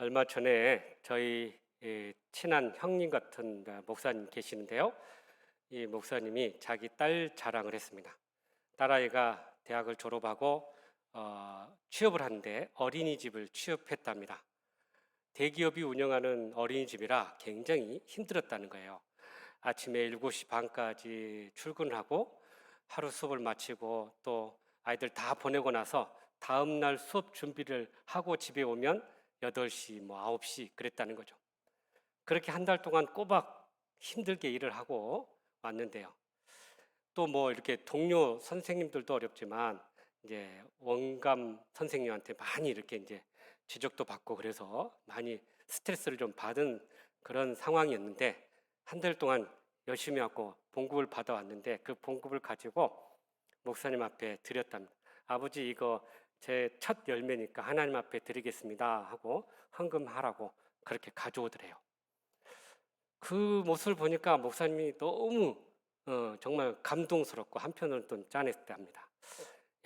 얼마 전에 저희 친한 형님 같은 목사님 계시는데요. 이 목사님이 자기 딸 자랑을 했습니다. 딸아이가 대학을 졸업하고 취업을 하는데 어린이집을 취업했답니다. 대기업이 운영하는 어린이집이라 굉장히 힘들었다는 거예요. 아침에 7시 반까지 출근하고 하루 수업을 마치고 또 아이들 다 보내고 나서 다음 날 수업 준비를 하고 집에 오면 8시, 9시 그랬다는 거죠. 그렇게 한 달 동안 꼬박 힘들게 일을 하고 왔는데요. 또 이렇게 동료 선생님들도 어렵지만 이제 원감 선생님한테 많이 이렇게 이제 지적도 받고 그래서 많이 스트레스를 좀 받은 그런 상황이었는데 한 달 동안 열심히 하고 봉급을 받아왔는데 그 봉급을 가지고 목사님 앞에 드렸답니다. 아버지 이거 제 첫 열매니까 하나님 앞에 드리겠습니다 하고 헌금하라고 그렇게 가져오더래요. 그 모습을 보니까 목사님이 너무 정말 감동스럽고 한편으로는 또 짠했답니다.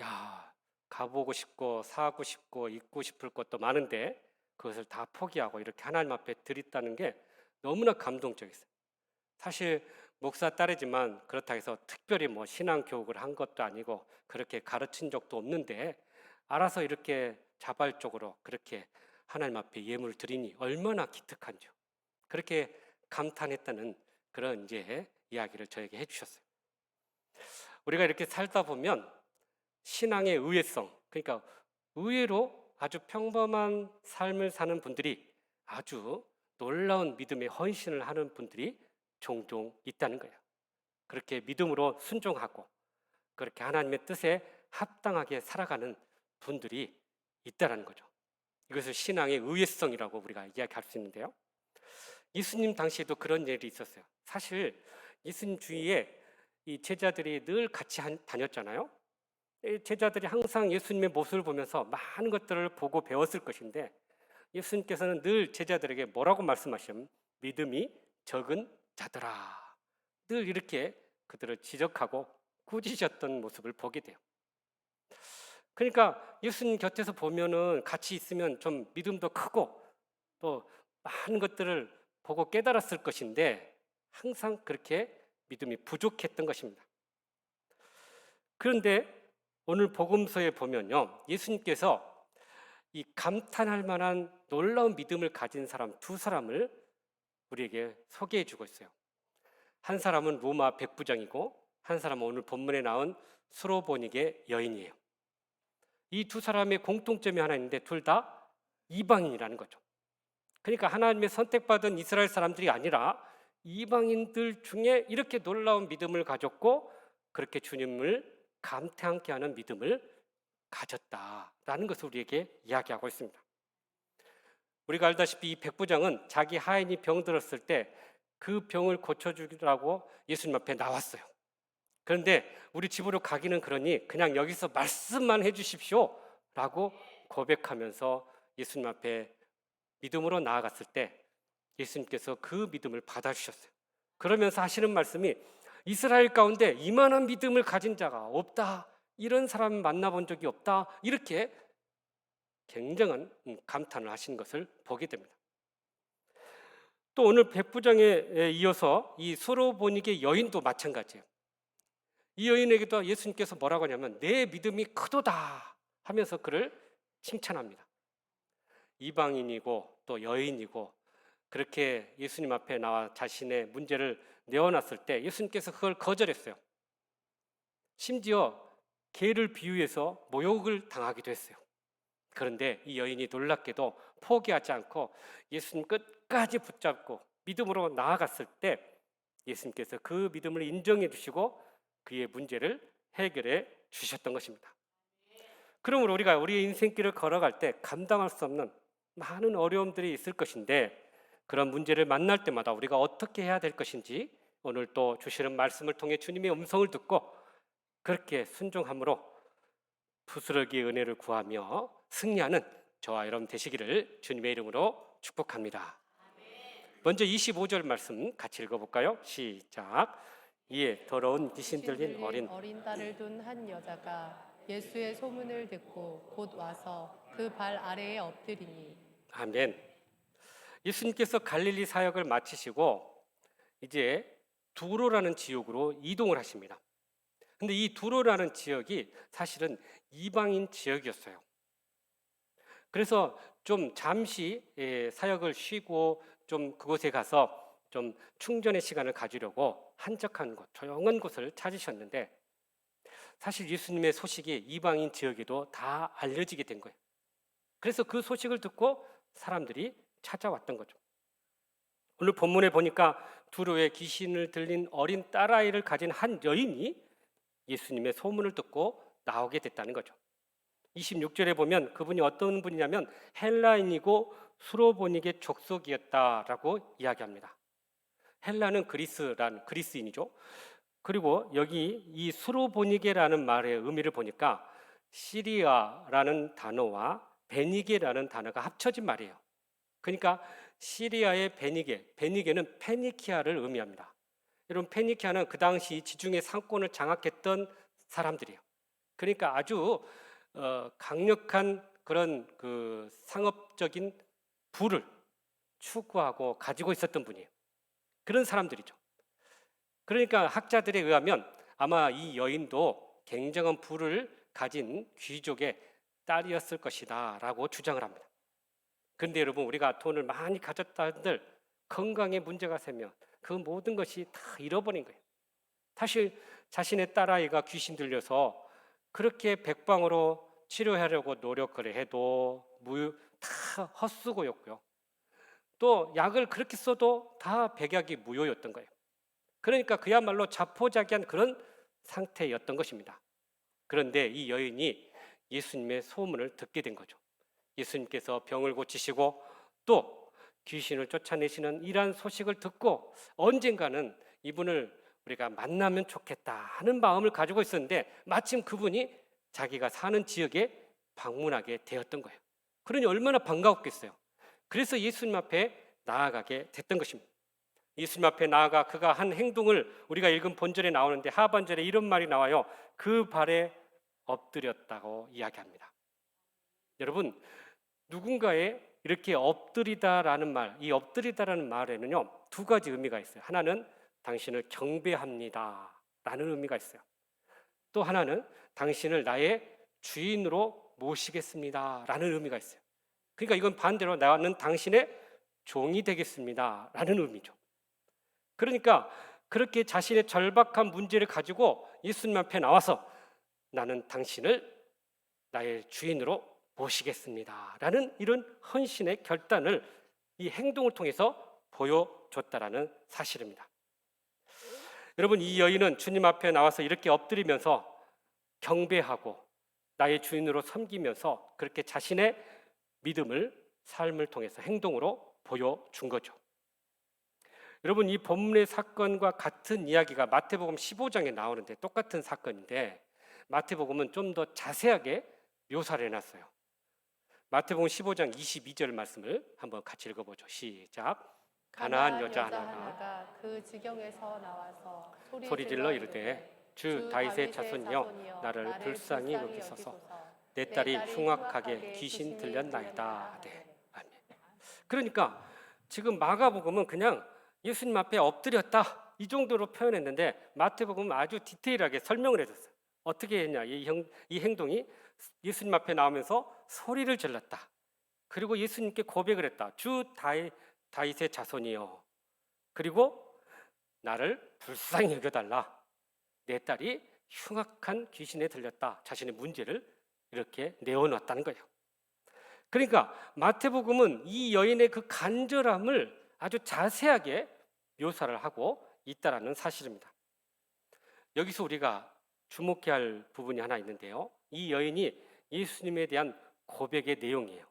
야, 가보고 싶고 사고 싶고 잊고 싶을 것도 많은데 그것을 다 포기하고 이렇게 하나님 앞에 드렸다는 게 너무나 감동적이었어요. 사실 목사 딸이지만 그렇다 해서 특별히 신앙 교육을 한 것도 아니고 그렇게 가르친 적도 없는데 알아서 이렇게 자발적으로 그렇게 하나님 앞에 예물을 드리니 얼마나 기특한지요. 그렇게 감탄했다는 그런 이제 이야기를 저에게 해주셨어요. 우리가 이렇게 살다 보면 신앙의 의외성, 그러니까 의외로 아주 평범한 삶을 사는 분들이 아주 놀라운 믿음의 헌신을 하는 분들이 종종 있다는 거예요. 그렇게 믿음으로 순종하고 그렇게 하나님의 뜻에 합당하게 살아가는 분들이 있다는 거죠. 이것을 신앙의 의외성이라고 우리가 이야기할 수 있는데요. 예수님 당시에도 그런 일이 있었어요. 사실 예수님 주위에 이 제자들이 늘 같이 다녔잖아요. 이 제자들이 항상 예수님의 모습을 보면서 많은 것들을 보고 배웠을 것인데 예수님께서는 늘 제자들에게 뭐라고 말씀하시면 믿음이 적은 자들아, 늘 이렇게 그들을 지적하고 꾸짖으셨던 모습을 보게 돼요. 그러니까 예수님 곁에서 보면은 같이 있으면 좀 믿음도 크고 또 많은 것들을 보고 깨달았을 것인데 항상 그렇게 믿음이 부족했던 것입니다. 그런데 오늘 복음서에 보면요, 예수님께서 이 감탄할 만한 놀라운 믿음을 가진 사람 두 사람을 우리에게 소개해 주고 있어요. 한 사람은 로마 백부장이고 한 사람은 오늘 본문에 나온 수로보닉의 여인이에요. 이 두 사람의 공통점이 하나 있는데 둘 다 이방인이라는 거죠. 그러니까 하나님의 선택받은 이스라엘 사람들이 아니라 이방인들 중에 이렇게 놀라운 믿음을 가졌고 그렇게 주님을 감탄케 하는 믿음을 가졌다라는 것을 우리에게 이야기하고 있습니다. 우리가 알다시피 이 백부장은 자기 하인이 병들었을 때 그 병을 고쳐주라고 예수님 앞에 나왔어요. 그런데 우리 집으로 가기는 그러니 그냥 여기서 말씀만 해주십시오 라고 고백하면서 예수님 앞에 믿음으로 나아갔을 때 예수님께서 그 믿음을 받아주셨어요. 그러면서 하시는 말씀이 이스라엘 가운데 이만한 믿음을 가진 자가 없다, 이런 사람 만나본 적이 없다, 이렇게 굉장한 감탄을 하신 것을 보게 됩니다. 또 오늘 백부장에 이어서 이 수로보닉의 여인도 마찬가지예요. 이 여인에게도 예수님께서 뭐라고 하냐면 내 믿음이 크도다 하면서 그를 칭찬합니다. 이방인이고 또 여인이고 그렇게 예수님 앞에 나와 자신의 문제를 내어놨을 때 예수님께서 그걸 거절했어요. 심지어 개를 비유해서 모욕을 당하기도 했어요. 그런데 이 여인이 놀랍게도 포기하지 않고 예수님 끝까지 붙잡고 믿음으로 나아갔을 때 예수님께서 그 믿음을 인정해 주시고 그의 문제를 해결해 주셨던 것입니다. 그러므로 우리가 우리의 인생길을 걸어갈 때 감당할 수 없는 많은 어려움들이 있을 것인데 그런 문제를 만날 때마다 우리가 어떻게 해야 될 것인지 오늘 또 주시는 말씀을 통해 주님의 음성을 듣고 그렇게 순종함으로 부스러기의 은혜를 구하며 승리하는 저와 여러분 되시기를 주님의 이름으로 축복합니다. 먼저 25절 말씀 같이 읽어볼까요? 시작. 이에 더러운 귀신 들린 어린 딸을 둔 한 여자가 예수의 소문을 듣고 곧 와서 그 발 아래에 엎드리니 아멘. 예수님께서 갈릴리 사역을 마치시고 이제 두로라는 지역으로 이동을 하십니다. 근데 이 두로라는 지역이 사실은 이방인 지역이었어요. 그래서 좀 잠시 사역을 쉬고 좀 그곳에 가서 좀 충전의 시간을 가지려고 한적한 곳, 조용한 곳을 찾으셨는데 사실 예수님의 소식이 이방인 지역에도 다 알려지게 된 거예요. 그래서 그 소식을 듣고 사람들이 찾아왔던 거죠. 오늘 본문에 보니까 두로에 귀신을 들린 어린 딸아이를 가진 한 여인이 예수님의 소문을 듣고 나오게 됐다는 거죠. 26절에 보면 그분이 어떤 분이냐면 헬라인이고 수로보닉의 족속이었다라고 이야기합니다. 헬라는 그리스인이죠. 그리고 여기 이 수로보니게라는 말의 의미를 보니까 시리아라는 단어와 베니게라는 단어가 합쳐진 말이에요. 그러니까 시리아의 베니게는 페니키아를 의미합니다. 여러분 페니키아는 그 당시 지중해 상권을 장악했던 사람들이에요. 그러니까 아주 강력한 그런 그 상업적인 부를 추구하고 가지고 있었던 분이에요. 그런 사람들이죠. 그러니까 학자들에 의하면 아마 이 여인도 굉장한 부를 가진 귀족의 딸이었을 것이다 라고 주장을 합니다. 그런데 여러분 우리가 돈을 많이 가졌다 한들 건강에 문제가 생기면 그 모든 것이 다 잃어버린 거예요. 사실 자신의 딸아이가 귀신 들려서 그렇게 백방으로 치료하려고 노력을 해도 다 헛수고였고요. 또 약을 그렇게 써도 다 백약이 무효였던 거예요. 그러니까 그야말로 자포자기한 그런 상태였던 것입니다. 그런데 이 여인이 예수님의 소문을 듣게 된 거죠. 예수님께서 병을 고치시고 또 귀신을 쫓아내시는 이러한 소식을 듣고 언젠가는 이분을 우리가 만나면 좋겠다 하는 마음을 가지고 있었는데 마침 그분이 자기가 사는 지역에 방문하게 되었던 거예요. 그러니 얼마나 반가웠겠어요. 그래서 예수님 앞에 나아가게 됐던 것입니다. 예수님 앞에 나아가 그가 한 행동을 우리가 읽은 본절에 나오는데 하반절에 이런 말이 나와요. 그 발에 엎드렸다고 이야기합니다. 여러분 누군가에 이렇게 엎드리다라는 말, 이 엎드리다라는 말에는요 두 가지 의미가 있어요. 하나는 당신을 경배합니다라는 의미가 있어요. 또 하나는 당신을 나의 주인으로 모시겠습니다라는 의미가 있어요. 그러니까 이건 반대로 나는 당신의 종이 되겠습니다라는 의미죠. 그러니까 그렇게 자신의 절박한 문제를 가지고 예수님 앞에 나와서 나는 당신을 나의 주인으로 모시겠습니다라는 이런 헌신의 결단을 이 행동을 통해서 보여줬다라는 사실입니다. 여러분 이 여인은 주님 앞에 나와서 이렇게 엎드리면서 경배하고 나의 주인으로 섬기면서 그렇게 자신의 믿음을 삶을 통해서 행동으로 보여준 거죠. 여러분 이 본문의 사건과 같은 이야기가 마태복음 15장에 나오는데 똑같은 사건인데 마태복음은 좀 더 자세하게 묘사를 해놨어요. 마태복음 15장 22절 말씀을 한번 같이 읽어보죠. 시작. 가나안 여자 하나가 그 지경에서 나와서 소리질러 이르되 주 다윗의 자손이여 나를 불쌍히 여기소서 내 딸이 흉악하게 귀신 들렸나이다 하되. 아멘. 그러니까 지금 마가복음은 그냥 예수님 앞에 엎드렸다 이 정도로 표현했는데 마태복음은 아주 디테일하게 설명을 해줬어요. 어떻게 했냐, 이 행동이 예수님 앞에 나오면서 소리를 질렀다. 그리고 예수님께 고백을 했다. 주 다윗의 자손이여. 그리고 나를 불쌍히 여겨달라. 내 딸이 흉악한 귀신에 들렸다. 자신의 문제를 이렇게 내어놨다는 거예요. 그러니까 마태복음은 이 여인의 그 간절함을 아주 자세하게 묘사를 하고 있다라는 사실입니다. 여기서 우리가 주목해야 할 부분이 하나 있는데요. 이 여인이 예수님에 대한 고백의 내용이에요.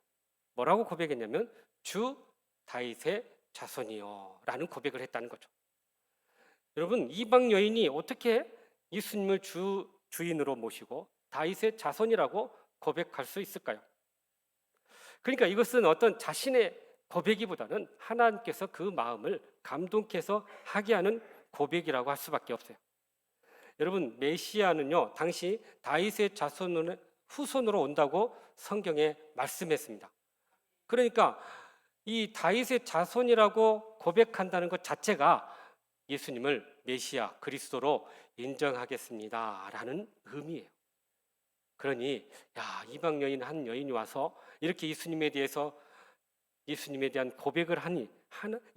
뭐라고 고백했냐면 주 다윗의 자손이요 라는 고백을 했다는 거죠. 여러분 이방 여인이 어떻게 예수님을 주인으로 모시고 다윗의 자손이라고 고백할 수 있을까요? 그러니까 이것은 어떤 자신의 고백이보다는 하나님께서 그 마음을 감동케 해서 하게 하는 고백이라고 할 수밖에 없어요. 여러분 메시아는요 당시 다윗의 자손 후손으로 온다고 성경에 말씀했습니다. 그러니까 이 다윗의 자손이라고 고백한다는 것 자체가 예수님을 메시아 그리스도로 인정하겠습니다라는 의미예요. 그러니 이방 여인 한 여인이 와서 이렇게 예수님에 대한 고백을 하니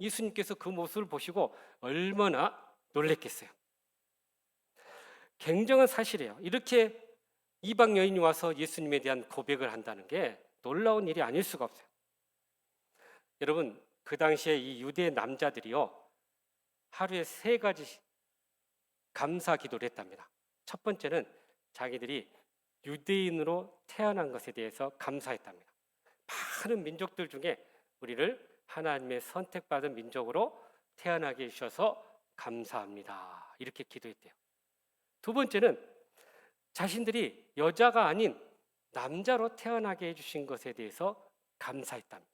예수님께서 그 모습을 보시고 얼마나 놀랬겠어요. 굉장한 사실이에요. 이렇게 이방 여인이 와서 예수님에 대한 고백을 한다는 게 놀라운 일이 아닐 수가 없어요. 여러분, 그 당시에 이 유대 남자들이요, 하루에 3가지 감사 기도를 했답니다. 첫 번째는 자기들이 유대인으로 태어난 것에 대해서 감사했답니다. 많은 민족들 중에 우리를 하나님의 선택받은 민족으로 태어나게 해주셔서 감사합니다. 이렇게 기도했대요. 두 번째는 자신들이 여자가 아닌 남자로 태어나게 해주신 것에 대해서 감사했답니다.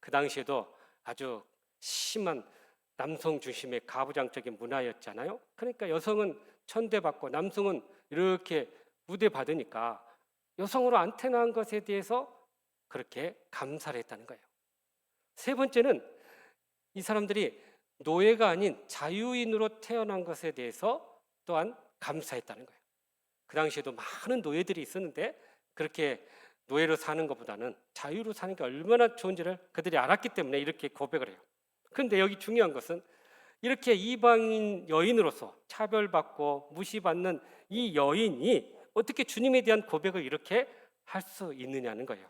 그 당시에도 아주 심한 남성 중심의 가부장적인 문화였잖아요. 그러니까 여성은 천대받고 남성은 이렇게 우대받으니까 여성으로 안 태어난 것에 대해서 그렇게 감사를 했다는 거예요. 세 번째는 이 사람들이 노예가 아닌 자유인으로 태어난 것에 대해서 또한 감사했다는 거예요. 그 당시에도 많은 노예들이 있었는데 그렇게 노예로 사는 것보다는 자유로 사는 게 얼마나 좋은지를 그들이 알았기 때문에 이렇게 고백을 해요. 그런데 여기 중요한 것은 이렇게 이방인 여인으로서 차별받고 무시받는 이 여인이 어떻게 주님에 대한 고백을 이렇게 할 수 있느냐는 거예요.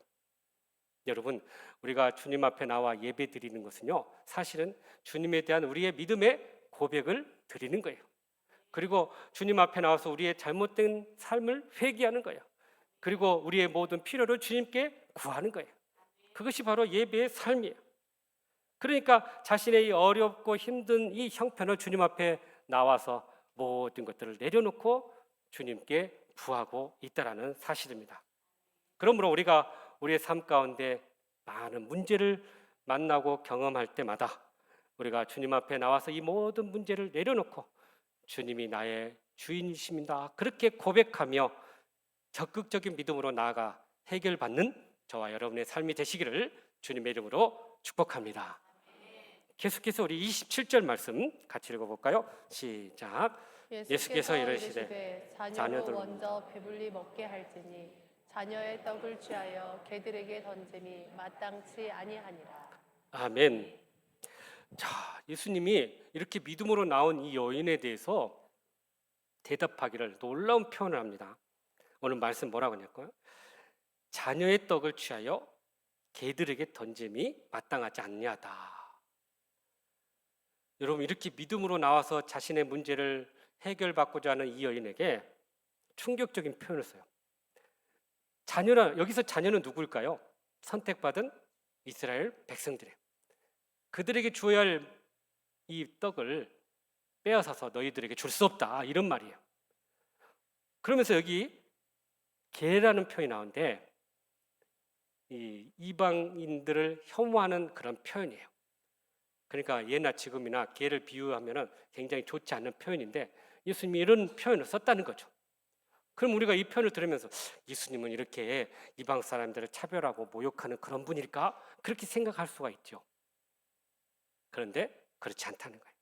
여러분, 우리가 주님 앞에 나와 예배 드리는 것은요, 사실은 주님에 대한 우리의 믿음의 고백을 드리는 거예요. 그리고 주님 앞에 나와서 우리의 잘못된 삶을 회개하는 거예요. 그리고 우리의 모든 필요를 주님께 구하는 거예요. 그것이 바로 예배의 삶이에요. 그러니까 자신의 이 어렵고 힘든 이 형편을 주님 앞에 나와서 모든 것들을 내려놓고 주님께 구하고 있다라는 사실입니다. 그러므로 우리가 우리의 삶 가운데 많은 문제를 만나고 경험할 때마다 우리가 주님 앞에 나와서 이 모든 문제를 내려놓고 주님이 나의 주인이십니다, 그렇게 고백하며 적극적인 믿음으로 나아가 해결받는 저와 여러분의 삶이 되시기를 주님의 이름으로 축복합니다. 계속해서 우리 27절 말씀 같이 읽어볼까요? 시작. 예수께서 이르시되 자녀도 먼저 배불리 먹게 할지니 자녀의 떡을 취하여 개들에게 던짐이 마땅치 아니하니라. 아멘. 자, 예수님이 이렇게 믿음으로 나온 이 여인에 대해서 대답하기를 놀라운 표현을 합니다. 오늘 말씀 뭐라고 하냐고요? 자녀의 떡을 취하여 개들에게 던짐이 마땅하지 않냐다. 여러분, 이렇게 믿음으로 나와서 자신의 문제를 해결받고자 하는 이 여인에게 충격적인 표현을 써요. 여기서 자녀는 누구일까요? 선택받은 이스라엘 백성들이에요. 그들에게 주어야 할 이 떡을 빼앗아서 너희들에게 줄 수 없다, 이런 말이에요. 그러면서 여기 개라는 표현이 나오는데 이 이방인들을 혐오하는 그런 표현이에요. 그러니까 예나 지금이나 개를 비유하면 굉장히 좋지 않은 표현인데 예수님이 이런 표현을 썼다는 거죠. 그럼 우리가 이 표현을 들으면서 예수님은 이렇게 이방 사람들을 차별하고 모욕하는 그런 분일까? 그렇게 생각할 수가 있죠. 그런데 그렇지 않다는 거예요.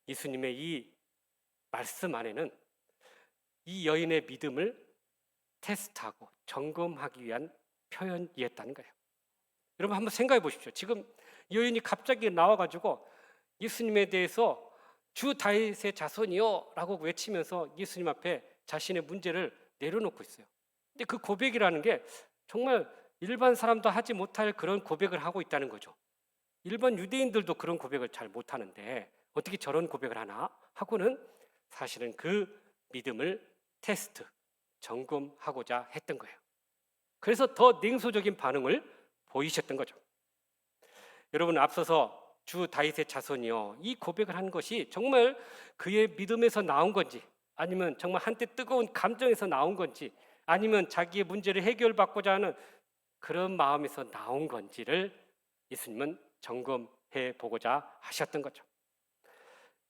예수님의 이 말씀 안에는 이 여인의 믿음을 테스트하고 점검하기 위한 표현이었다는 거예요. 여러분, 한번 생각해 보십시오. 지금 이 여인이 갑자기 나와가지고 예수님에 대해서 주 다윗의 자손이요 라고 외치면서 예수님 앞에 자신의 문제를 내려놓고 있어요. 근데 그 고백이라는 게 정말 일반 사람도 하지 못할 그런 고백을 하고 있다는 거죠. 일반 유대인들도 그런 고백을 잘 못하는데 어떻게 저런 고백을 하나 하고는 사실은 그 믿음을 테스트, 점검하고자 했던 거예요. 그래서 더 냉소적인 반응을 보이셨던 거죠. 여러분, 앞서서 주 다윗의 자손이요, 이 고백을 한 것이 정말 그의 믿음에서 나온 건지, 아니면 정말 한때 뜨거운 감정에서 나온 건지, 아니면 자기의 문제를 해결받고자 하는 그런 마음에서 나온 건지를 예수님은 점검해 보고자 하셨던 거죠.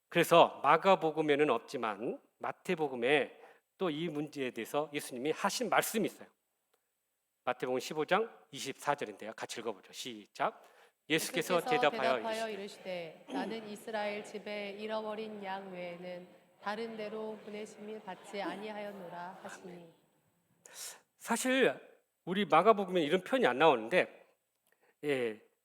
그래서 마가복음에는 없지만 마태복음에 또 이 문제에 대해서 예수님이 하신 말씀이 있어요. 마태복음 15장 24절인데요. 같이 읽어보죠. 시작. 예수께서 대답하여 이르시되 나는 이스라엘 집에 잃어버린 양 외에는 다른 데로 보내심을 받지 아니하였노라 하시니. 사실 우리 마가복음에 이런 표현이 안 나오는데,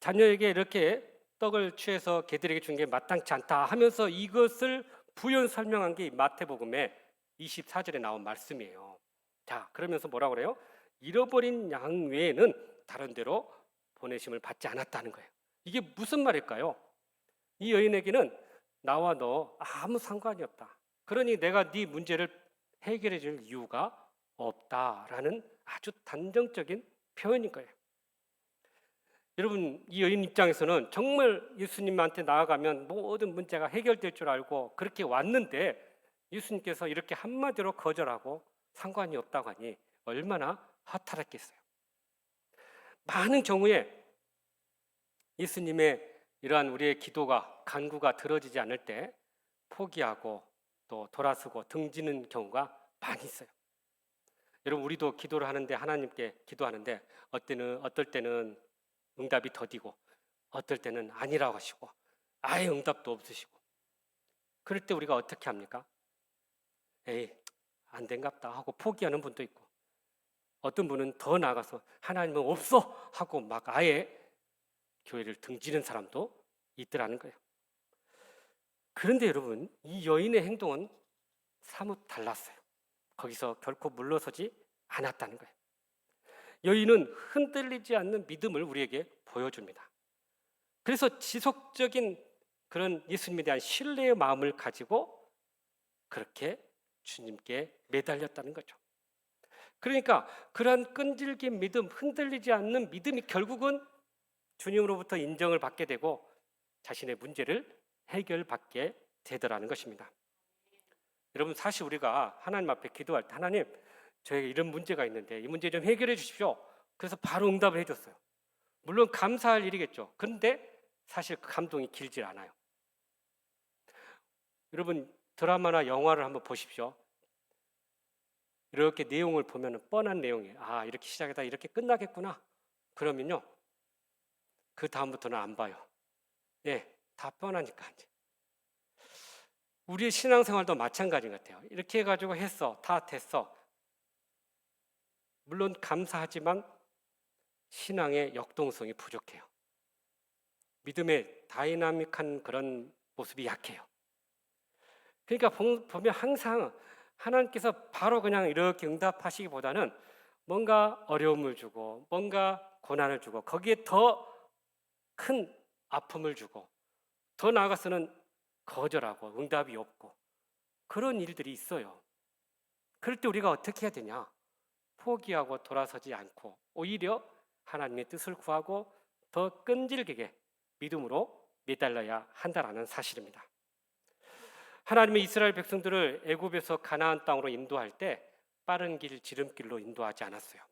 자녀에게 이렇게 떡을 취해서 개들에게 준 게 마땅치 않다 하면서 이것을 부연 설명한 게 마태복음의 24절에 나온 말씀이에요. 자, 그러면서 뭐라고 그래요? 잃어버린 양 외에는 다른 데로 보내심을 받지 않았다는 거예요. 이게 무슨 말일까요? 이 여인에게는 나와 너 아무 상관이 없다. 그러니 내가 네 문제를 해결해 줄 이유가 없다라는 아주 단정적인 표현인 거예요. 여러분, 이 여인 입장에서는 정말 예수님한테 나아가면 모든 문제가 해결될 줄 알고 그렇게 왔는데 예수님께서 이렇게 한마디로 거절하고 상관이 없다고 하니 얼마나 허탈했겠어요. 많은 경우에 예수님의 이러한 우리의 기도가 간구가 들어지지 않을 때 포기하고 또 돌아서고 등지는 경우가 많이 있어요. 여러분, 우리도 기도를 하는데 하나님께 기도하는데 어떨 때는 응답이 더디고 어떨 때는 아니라고 하시고 아예 응답도 없으시고 그럴 때 우리가 어떻게 합니까? 에이, 안 된갑다 하고 포기하는 분도 있고 어떤 분은 더 나아가서 하나님은 없어 하고 막 아예 교회를 등지는 사람도 있더라는 거예요. 그런데 여러분, 이 여인의 행동은 사뭇 달랐어요. 거기서 결코 물러서지 않았다는 거예요. 여인은 흔들리지 않는 믿음을 우리에게 보여줍니다. 그래서 지속적인 그런 예수님에 대한 신뢰의 마음을 가지고 그렇게 주님께 매달렸다는 거죠. 그러니까 그러한 끈질긴 믿음, 흔들리지 않는 믿음이 결국은 주님으로부터 인정을 받게 되고 자신의 문제를 해결받게 되더라는 것입니다. 여러분, 사실 우리가 하나님 앞에 기도할 때 하나님, 저에게 이런 문제가 있는데 이 문제 좀 해결해 주십시오. 그래서 바로 응답을 해줬어요. 물론 감사할 일이겠죠. 그런데 사실 그 감동이 길지 않아요. 여러분, 드라마나 영화를 한번 보십시오. 이렇게 내용을 보면 뻔한 내용이에요. 아, 이렇게 시작하다 이렇게 끝나겠구나. 그러면요, 그 다음부터는 안 봐요. 다 뻔하니까. 우리의 신앙생활도 마찬가지 같아요. 이렇게 해가지고 했어, 다 됐어. 물론 감사하지만 신앙의 역동성이 부족해요. 믿음의 다이나믹한 그런 모습이 약해요. 그러니까 보면 항상 하나님께서 바로 그냥 이렇게 응답하시기보다는 뭔가 어려움을 주고 뭔가 고난을 주고 거기에 더 큰 아픔을 주고 더 나아가서는 거절하고 응답이 없고 그런 일들이 있어요. 그럴 때 우리가 어떻게 해야 되냐? 포기하고 돌아서지 않고 오히려 하나님의 뜻을 구하고 더 끈질기게 믿음으로 매달려야 한다라는 사실입니다. 하나님의 이스라엘 백성들을 애굽에서 가나안 땅으로 인도할 때 빠른 길, 지름길로 인도하지 않았어요.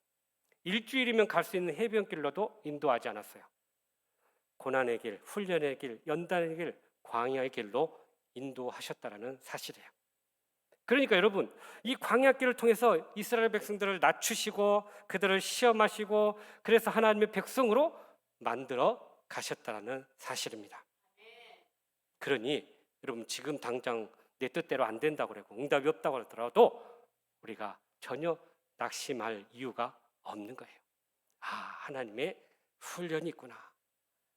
일주일이면 갈 수 있는 해변길로도 인도하지 않았어요. 고난의 길, 훈련의 길, 연단의 길, 광야의 길로 인도하셨다라는 사실이에요. 그러니까 여러분, 이 광야길을 통해서 이스라엘 백성들을 낮추시고 그들을 시험하시고 그래서 하나님의 백성으로 만들어 가셨다라는 사실입니다. 그러니 여러분, 지금 당장 내 뜻대로 안 된다고 그러고 응답이 없다고 하더라도 우리가 전혀 낙심할 이유가 없는 거예요. 아, 하나님의 훈련이 있구나.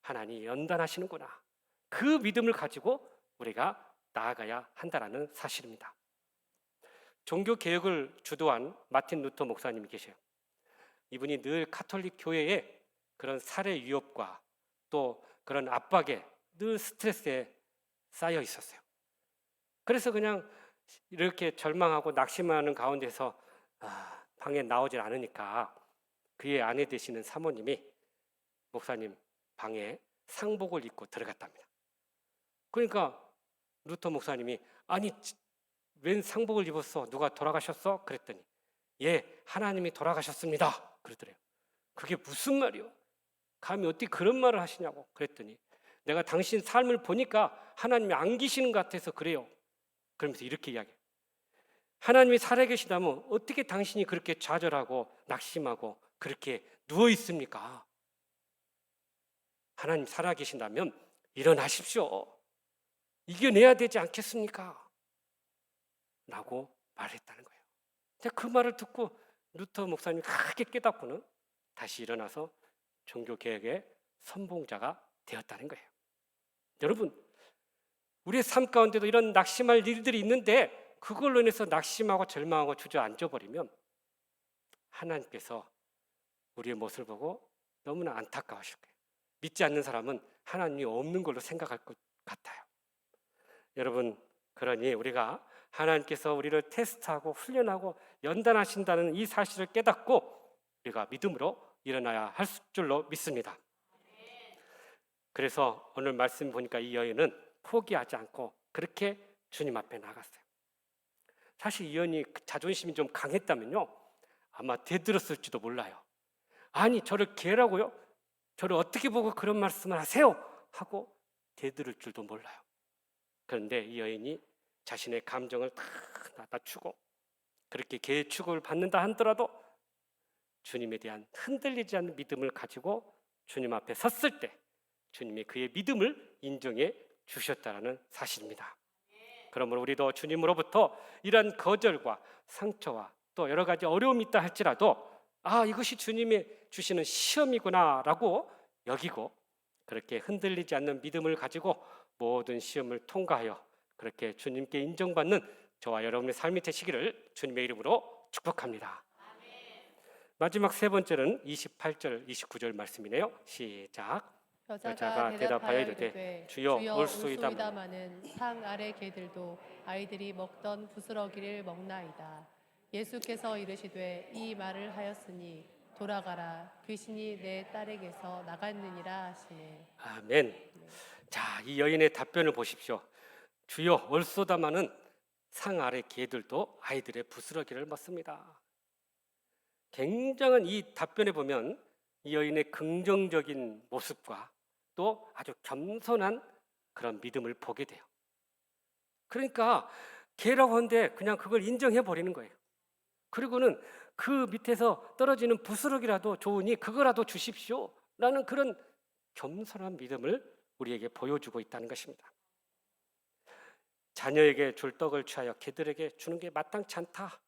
하나님이 연단하시는구나. 그 믿음을 가지고 우리가 나아가야 한다라는 사실입니다. 종교 개혁을 주도한 마틴 루터 목사님이 계셔요. 이분이 늘 가톨릭 교회에 그런 살해 위협과 또 그런 압박에 늘 스트레스에 쌓여 있었어요. 그래서 그냥 이렇게 절망하고 낙심하는 가운데서 방에 나오질 않으니까 그의 아내 되시는 사모님이 목사님 방에 상복을 입고 들어갔답니다. 그러니까 루터 목사님이 아니 웬 상복을 입었어? 누가 돌아가셨어? 그랬더니 하나님이 돌아가셨습니다. 그러더래요. 그게 무슨 말이요? 감히 어떻게 그런 말을 하시냐고 그랬더니 내가 당신 삶을 보니까 하나님이 안 계시는 것 같아서 그래요. 그러면서 이렇게 이야기해요. 하나님이 살아계시다면 어떻게 당신이 그렇게 좌절하고 낙심하고 그렇게 누워 있습니까? 하나님 살아계신다면 일어나십시오. 이겨내야 되지 않겠습니까? 라고 말했다는 거예요. 그 말을 듣고 루터 목사님이 크게 깨닫고는 다시 일어나서 종교개혁의 선봉자가 되었다는 거예요. 여러분, 우리의 삶 가운데도 이런 낙심할 일들이 있는데 그걸로 인해서 낙심하고 절망하고 주저앉아버리면 하나님께서 우리의 모습을 보고 너무나 안타까우실 거예요. 믿지 않는 사람은 하나님이 없는 걸로 생각할 것 같아요. 여러분, 그러니 우리가 하나님께서 우리를 테스트하고 훈련하고 연단하신다는 이 사실을 깨닫고 우리가 믿음으로 일어나야 할 줄로 믿습니다. 그래서 오늘 말씀 보니까 이 여인은 포기하지 않고 그렇게 주님 앞에 나갔어요. 사실 이 여인이 자존심이 좀 강했다면요, 아마 대들었을지도 몰라요. 아니, 저를 개라고요? 저를 어떻게 보고 그런 말씀을 하세요? 하고 대들을 줄도 몰라요. 그런데 이 여인이 자신의 감정을 다 낮추고 그렇게 개의 취급을 받는다 하더라도 주님에 대한 흔들리지 않는 믿음을 가지고 주님 앞에 섰을 때 주님이 그의 믿음을 인정해 주셨다는 사실입니다. 그러므로 우리도 주님으로부터 이런 거절과 상처와 또 여러 가지 어려움이 있다 할지라도 이것이 주님이 주시는 시험이구나 라고 여기고 그렇게 흔들리지 않는 믿음을 가지고 모든 시험을 통과하여 그렇게 주님께 인정받는 저와 여러분의 삶이 되시기를 주님의 이름으로 축복합니다. 마지막 세 번째는 28절 29절 말씀이네요. 시작. 여자가 대답하여 이르되 주여 올소이다마는 상 아래 개들도 아이들이 먹던 부스러기를 먹나이다. 예수께서 이르시되 이 말을 하였으니 돌아가라, 귀신이 내 딸에게서 나갔느니라 하시네. 아멘. 자, 이 여인의 답변을 보십시오. 주여 올소다마는 상 아래 개들도 아이들의 부스러기를 먹습니다. 굉장한 이 답변에 보면 이 여인의 긍정적인 모습과 또 아주 겸손한 그런 믿음을 보게 돼요. 그러니까 개라고 하는데 그냥 그걸 인정해 버리는 거예요. 그리고는 그 밑에서 떨어지는 부스러기라도 좋으니 그거라도 주십시오 라는 그런 겸손한 믿음을 우리에게 보여주고 있다는 것입니다. 자녀에게 줄 떡을 취하여 개들에게 주는 게 마땅치 않다.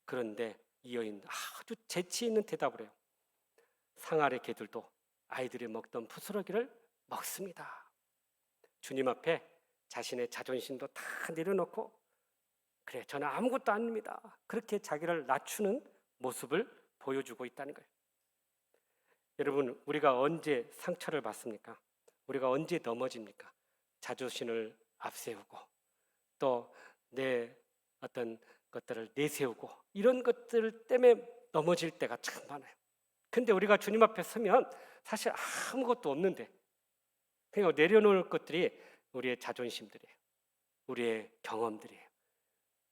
그런데 이 여인 아주 재치 있는 대답을 해요. 상 아래 개들도 아이들이 먹던 부스러기를 먹습니다. 주님 앞에 자신의 자존심도 다 내려놓고 그래, 저는 아무것도 아닙니다. 그렇게 자기를 낮추는 모습을 보여주고 있다는 거예요. 여러분, 우리가 언제 상처를 받습니까? 우리가 언제 넘어집니까? 자존심을 앞세우고 또 내 어떤 것들을 내세우고 이런 것들 때문에 넘어질 때가 참 많아요. 근데 우리가 주님 앞에 서면 사실 아무것도 없는데 그냥 내려놓을 것들이 우리의 자존심들이에요. 우리의 경험들이에요.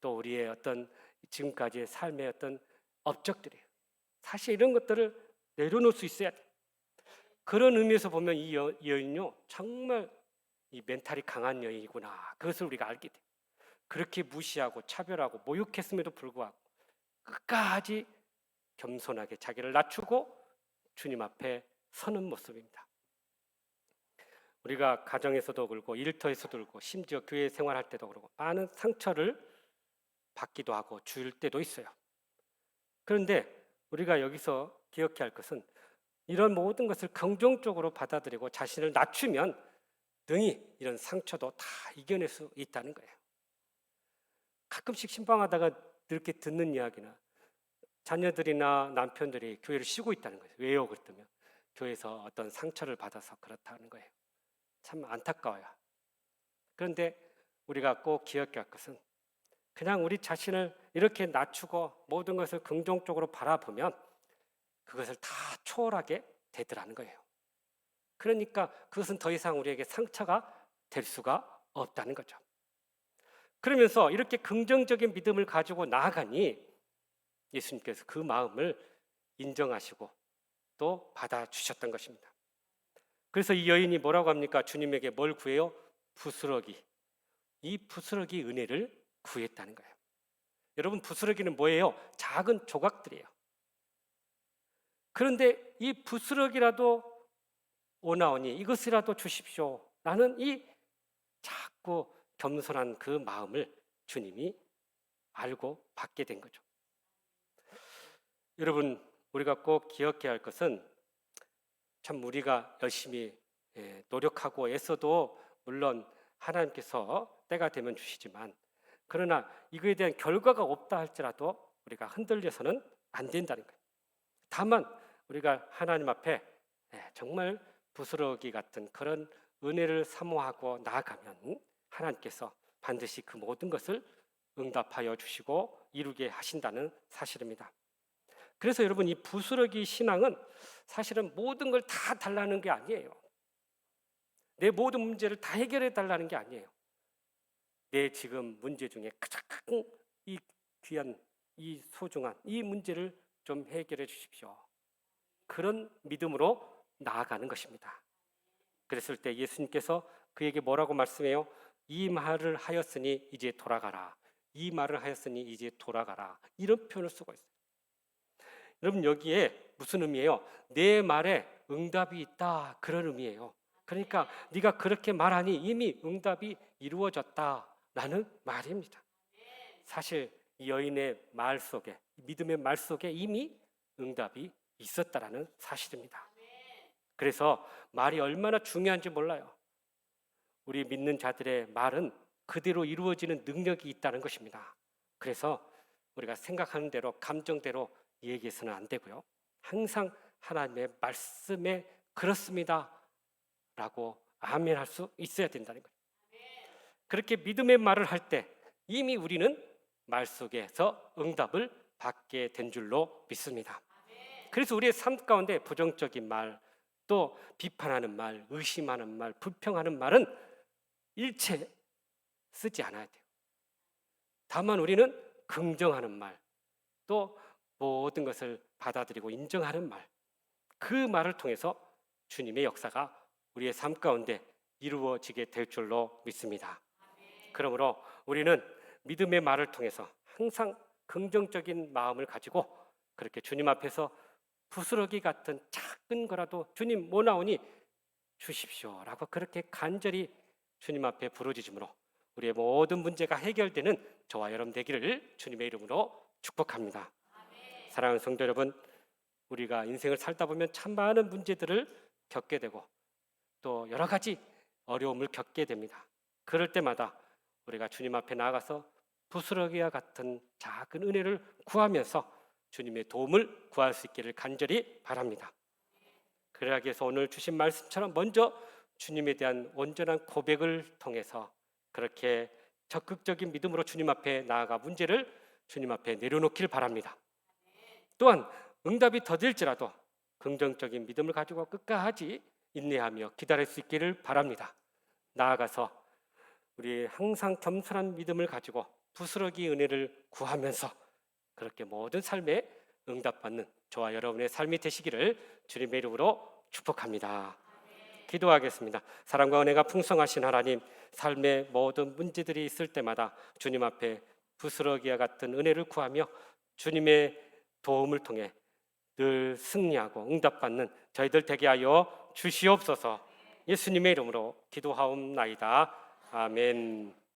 또 우리의 어떤 지금까지의 삶의 어떤 업적들이에요. 사실 이런 것들을 내려놓을 수 있어야 돼요. 그런 의미에서 보면 이 여인요 정말 이 멘탈이 강한 여인이구나. 그것을 우리가 알게 돼요. 그렇게 무시하고 차별하고 모욕했음에도 불구하고 끝까지 겸손하게 자기를 낮추고 주님 앞에 서는 모습입니다. 우리가 가정에서도 그렇고 일터에서도 그렇고 심지어 교회 생활할 때도 그렇고 많은 상처를 받기도 하고 줄 때도 있어요. 그런데 우리가 여기서 기억해야 할 것은 이런 모든 것을 긍정적으로 받아들이고 자신을 낮추면 능히 이런 상처도 다 이겨낼 수 있다는 거예요. 가끔씩 신방하다가 이렇게 듣는 이야기나 자녀들이나 남편들이 교회를 쉬고 있다는 거예요. 왜요? 그랬더니 교회에서 어떤 상처를 받아서 그렇다는 거예요. 참 안타까워요. 그런데 우리가 꼭 기억해야 할 것은 그냥 우리 자신을 이렇게 낮추고 모든 것을 긍정적으로 바라보면 그것을 다 초월하게 되더라는 거예요. 그러니까 그것은 더 이상 우리에게 상처가 될 수가 없다는 거죠. 그러면서 이렇게 긍정적인 믿음을 가지고 나아가니 예수님께서 그 마음을 인정하시고 또 받아주셨던 것입니다. 그래서 이 여인이 뭐라고 합니까? 주님에게 뭘 구해요? 부스러기. 이 부스러기 은혜를 구했다는 거예요. 여러분, 부스러기는 뭐예요? 작은 조각들이에요. 그런데 이 부스러기라도 오나오니 이것이라도 주십시오 라는 이 자꾸 겸손한 그 마음을 주님이 알고 받게 된 거죠. 여러분, 우리가 꼭 기억해야 할 것은 참 우리가 열심히 노력하고 애써도 물론 하나님께서 때가 되면 주시지만, 그러나 이거에 대한 결과가 없다 할지라도 우리가 흔들려서는 안 된다는 거예요. 다만 우리가 하나님 앞에 정말 부스러기 같은 그런 은혜를 사모하고 나아가면 하나님께서 반드시 그 모든 것을 응답하여 주시고 이루게 하신다는 사실입니다. 그래서 여러분, 이 부스러기 신앙은 사실은 모든 걸 다 달라는 게 아니에요. 내 모든 문제를 다 해결해 달라는 게 아니에요. 내 지금 문제 중에 가장 이 귀한, 이 소중한 이 문제를 좀 해결해 주십시오. 그런 믿음으로 나아가는 것입니다. 그랬을 때 예수님께서 그에게 뭐라고 말씀해요? 이 말을 하였으니 이제 돌아가라. 이 말을 하였으니 이제 돌아가라. 이런 표현을 쓰고 있어요. 여러분, 여기에 무슨 의미예요? 내 말에 응답이 있다, 그런 의미예요. 그러니까 네가 그렇게 말하니 이미 응답이 이루어졌다라는 말입니다. 사실 이 여인의 말 속에, 믿음의 말 속에 이미 응답이 있었다라는 사실입니다. 그래서 말이 얼마나 중요한지 몰라요. 우리 믿는 자들의 말은 그대로 이루어지는 능력이 있다는 것입니다. 그래서 우리가 생각하는 대로, 감정대로 얘기해서는 안 되고요. 항상 하나님의 말씀에 그렇습니다 라고 아멘 할 수 있어야 된다는 거예요. 그렇게 믿음의 말을 할 때 이미 우리는 말 속에서 응답을 받게 된 줄로 믿습니다. 그래서 우리의 삶 가운데 부정적인 말, 또 비판하는 말, 의심하는 말, 불평하는 말은 일체 쓰지 않아야 돼요. 다만 우리는 긍정하는 말, 또 모든 것을 받아들이고 인정하는 말, 그 말을 통해서 주님의 역사가 우리의 삶 가운데 이루어지게 될 줄로 믿습니다. 그러므로 우리는 믿음의 말을 통해서 항상 긍정적인 마음을 가지고 그렇게 주님 앞에서 부스러기 같은 작은 거라도 주님 뭐 나오니 주십시오라고 그렇게 간절히 주님 앞에 부르짖음으로 우리의 모든 문제가 해결되는 저와 여러분 되기를 주님의 이름으로 축복합니다. 사랑하는 성도 여러분, 우리가 인생을 살다 보면 참 많은 문제들을 겪게 되고 또 여러 가지 어려움을 겪게 됩니다. 그럴 때마다 우리가 주님 앞에 나아가서 부스러기와 같은 작은 은혜를 구하면서 주님의 도움을 구할 수 있기를 간절히 바랍니다. 그러기 위해서 오늘 주신 말씀처럼 먼저 주님에 대한 온전한 고백을 통해서 그렇게 적극적인 믿음으로 주님 앞에 나아가 문제를 주님 앞에 내려놓길 바랍니다. 또한 응답이 더딜지라도 긍정적인 믿음을 가지고 끝까지 인내하며 기다릴 수 있기를 바랍니다. 나아가서 우리 항상 겸손한 믿음을 가지고 부스러기 은혜를 구하면서 그렇게 모든 삶에 응답받는 저와 여러분의 삶이 되시기를 주님의 이름으로 축복합니다. 기도하겠습니다. 사랑과 은혜가 풍성하신 하나님, 삶의 모든 문제들이 있을 때마다 주님 앞에 부스러기와 같은 은혜를 구하며 주님의 도움을 통해 늘 승리하고 응답받는 저희들 되게 하여 주시옵소서. 예수님의 이름으로 기도하옵나이다. 아멘.